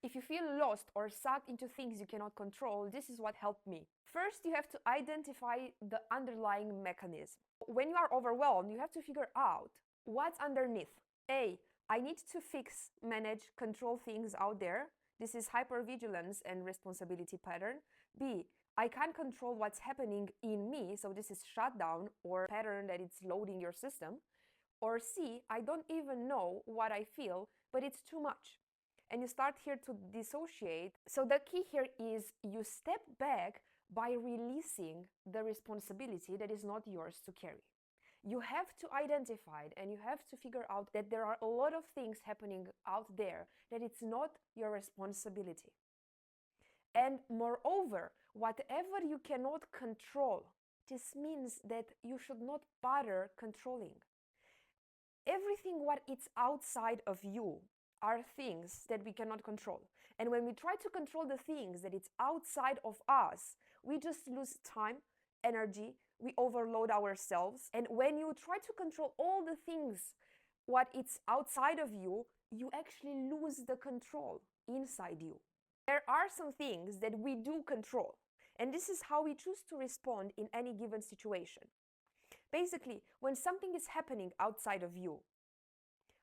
If you feel lost or sucked into things you cannot control, this is what helped me. First, you have to identify the underlying mechanism. When you are overwhelmed, you have to figure out what's underneath. A, I need to fix, manage, control things out there. This is hypervigilance and responsibility pattern. B, I can't control what's happening in me, so this is shutdown or pattern that it's loading your system. Or C, I don't even know what I feel, but it's too much. And you start here to dissociate. So the key here is you step back by releasing the responsibility that is not yours to carry. You have to identify it and you have to figure out that there are a lot of things happening out there that it's not your responsibility. And moreover, whatever you cannot control, this means that you should not bother controlling. Everything what is outside of you are things that we cannot control. And when we try to control the things that it's outside of us, we just lose time, energy, we overload ourselves. And when you try to control all the things what it's outside of you, you actually lose the control inside you. There are some things that we do control, and this is how we choose to respond in any given situation. Basically, when something is happening outside of you,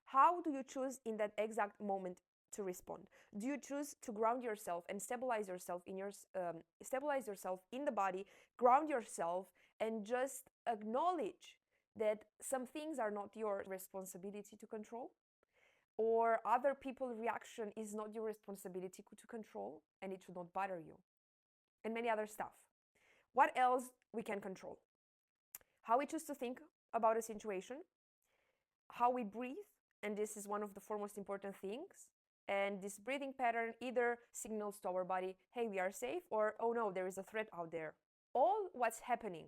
how do you choose in that exact moment to respond? Do you choose to ground yourself and stabilize yourself in the body, ground yourself, and just acknowledge that some things are not your responsibility to control, or other people's reaction is not your responsibility to control, and it should not bother you, and many other stuff. What else we can control? How we choose to think about a situation, how we breathe, and this is one of the foremost important things. And this breathing pattern either signals to our body, hey, we are safe, or oh no, there is a threat out there. All what's happening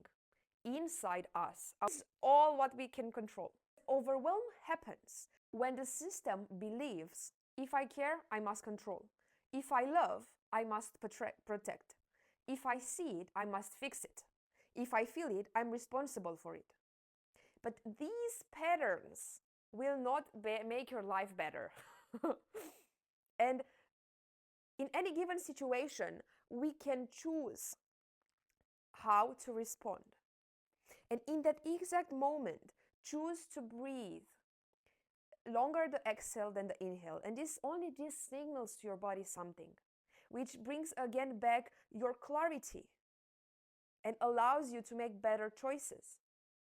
inside us is all what we can control. Overwhelm happens when the system believes, if I care, I must control. If I love, I must protect. If I see it, I must fix it. If I feel it, I'm responsible for it. But these patterns will not make your life better. And in any given situation, we can choose how to respond. And in that exact moment, choose to breathe longer the exhale than the inhale. And this signals to your body something, which brings again back your clarity and allows you to make better choices.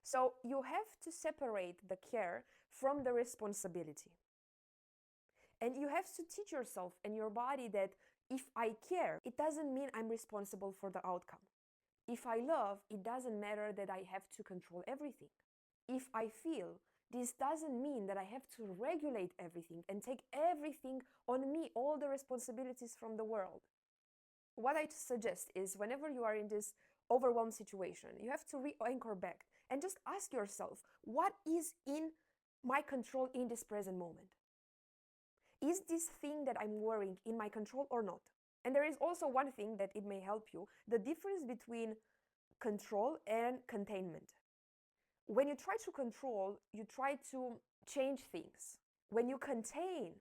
So you have to separate the care from the responsibility. And you have to teach yourself and your body that if I care, it doesn't mean I'm responsible for the outcome. If I love, it doesn't matter that I have to control everything. If I feel, this doesn't mean that I have to regulate everything and take everything on me, all the responsibilities from the world. What I suggest is whenever you are in this overwhelmed situation, you have to re-anchor back and just ask yourself, what is in my control in this present moment? Is this thing that I'm worrying in my control or not? And there is also one thing that it may help you, the difference between control and containment. When you try to control, you try to change things. When you contain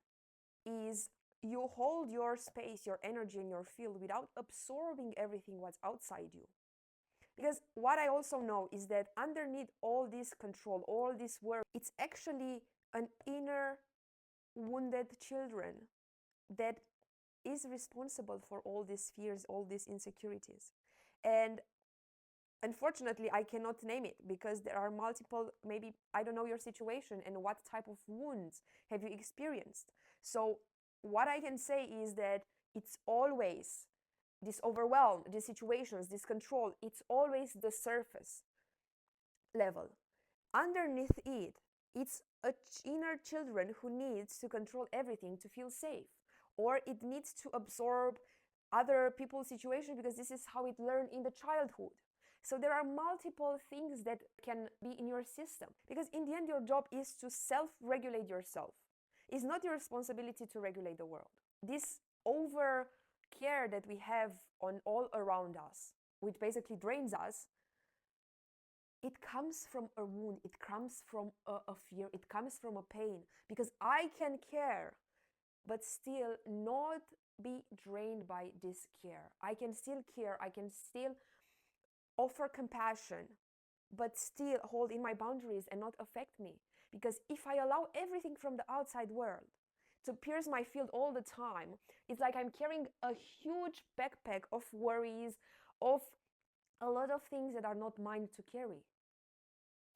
is you hold your space, your energy, and your field without absorbing everything what's outside you. Because what I also know is that underneath all this control, all this work, it's actually an inner wounded children that is responsible for all these fears, all these insecurities. And unfortunately, I cannot name it because there are multiple, maybe I don't know your situation and what type of wounds have you experienced. So what I can say is that it's always this overwhelm, these situations, this control, it's always the surface level. Underneath it, it's an inner children who needs to control everything to feel safe, or it needs to absorb other people's situation because this is how it learned in the childhood. So there are multiple things that can be in your system, because in the end your job is to self-regulate yourself. It's not your responsibility to regulate the world. This over care that we have on all around us, which basically drains us, it comes from a wound, it comes from a fear, it comes from a pain. Because I can care but still not be drained by this care. I can still care, I can still offer compassion, but still hold in my boundaries and not affect me. Because if I allow everything from the outside world to pierce my field all the time, it's like I'm carrying a huge backpack of worries, of a lot of things that are not mine to carry.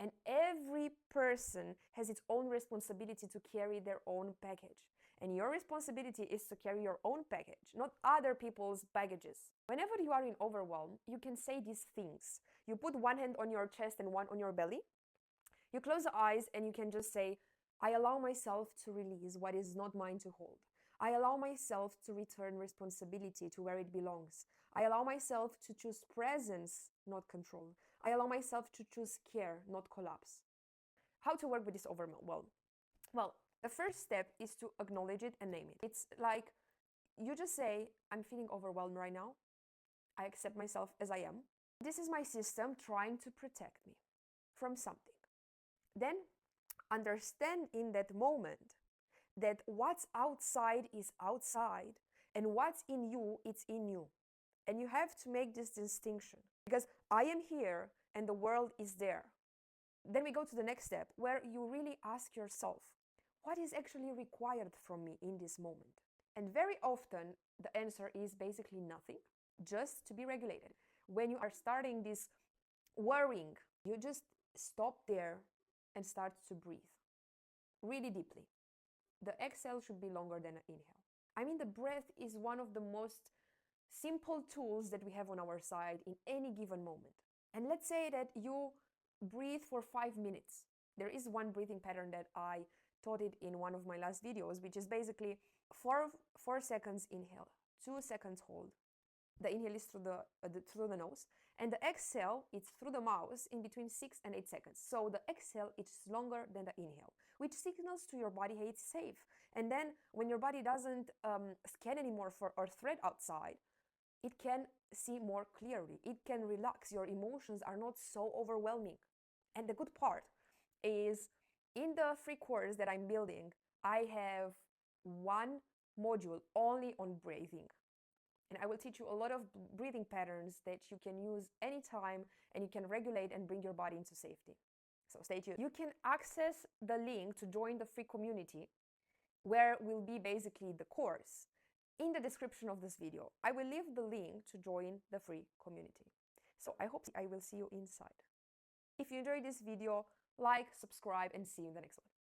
And every person has its own responsibility to carry their own package. And your responsibility is to carry your own package, not other people's baggages. Whenever you are in overwhelm, you can say these things. You put one hand on your chest and one on your belly. You close the eyes and you can just say, I allow myself to release what is not mine to hold. I allow myself to return responsibility to where it belongs. I allow myself to choose presence, not control. I allow myself to choose care, not collapse. How to work with this overwhelm? Well, the first step is to acknowledge it and name it. It's like you just say, I'm feeling overwhelmed right now. I accept myself as I am. This is my system trying to protect me from something. Then understand in that moment that what's outside is outside and what's in you, it's in you. And you have to make this distinction because I am here and the world is there. Then we go to the next step where you really ask yourself, what is actually required from me in this moment? And very often the answer is basically nothing, just to be regulated. When you are starting this worrying, you just stop there and start to breathe really deeply. The exhale should be longer than an inhale. I mean, the breath is one of the most simple tools that we have on our side in any given moment. And let's say that you breathe for 5 minutes. There is one breathing pattern that I taught it in one of my last videos, which is basically 4 seconds inhale, 2 seconds hold. The inhale is through the nose, and the exhale it's through the mouth in between 6 and 8 seconds. So the exhale is longer than the inhale, which signals to your body, hey, it's safe. And then when your body doesn't scan anymore for a threat outside, it can see more clearly. It can relax. Your emotions are not so overwhelming. And the good part is in the free course that I'm building, I have one module only on breathing. And I will teach you a lot of breathing patterns that you can use anytime and you can regulate and bring your body into safety. So stay tuned. You can access the link to join the free community where will be basically the course in the description of this video. I will leave the link to join the free community. So I hope I will see you inside. If you enjoyed this video, like, subscribe, and see you in the next one.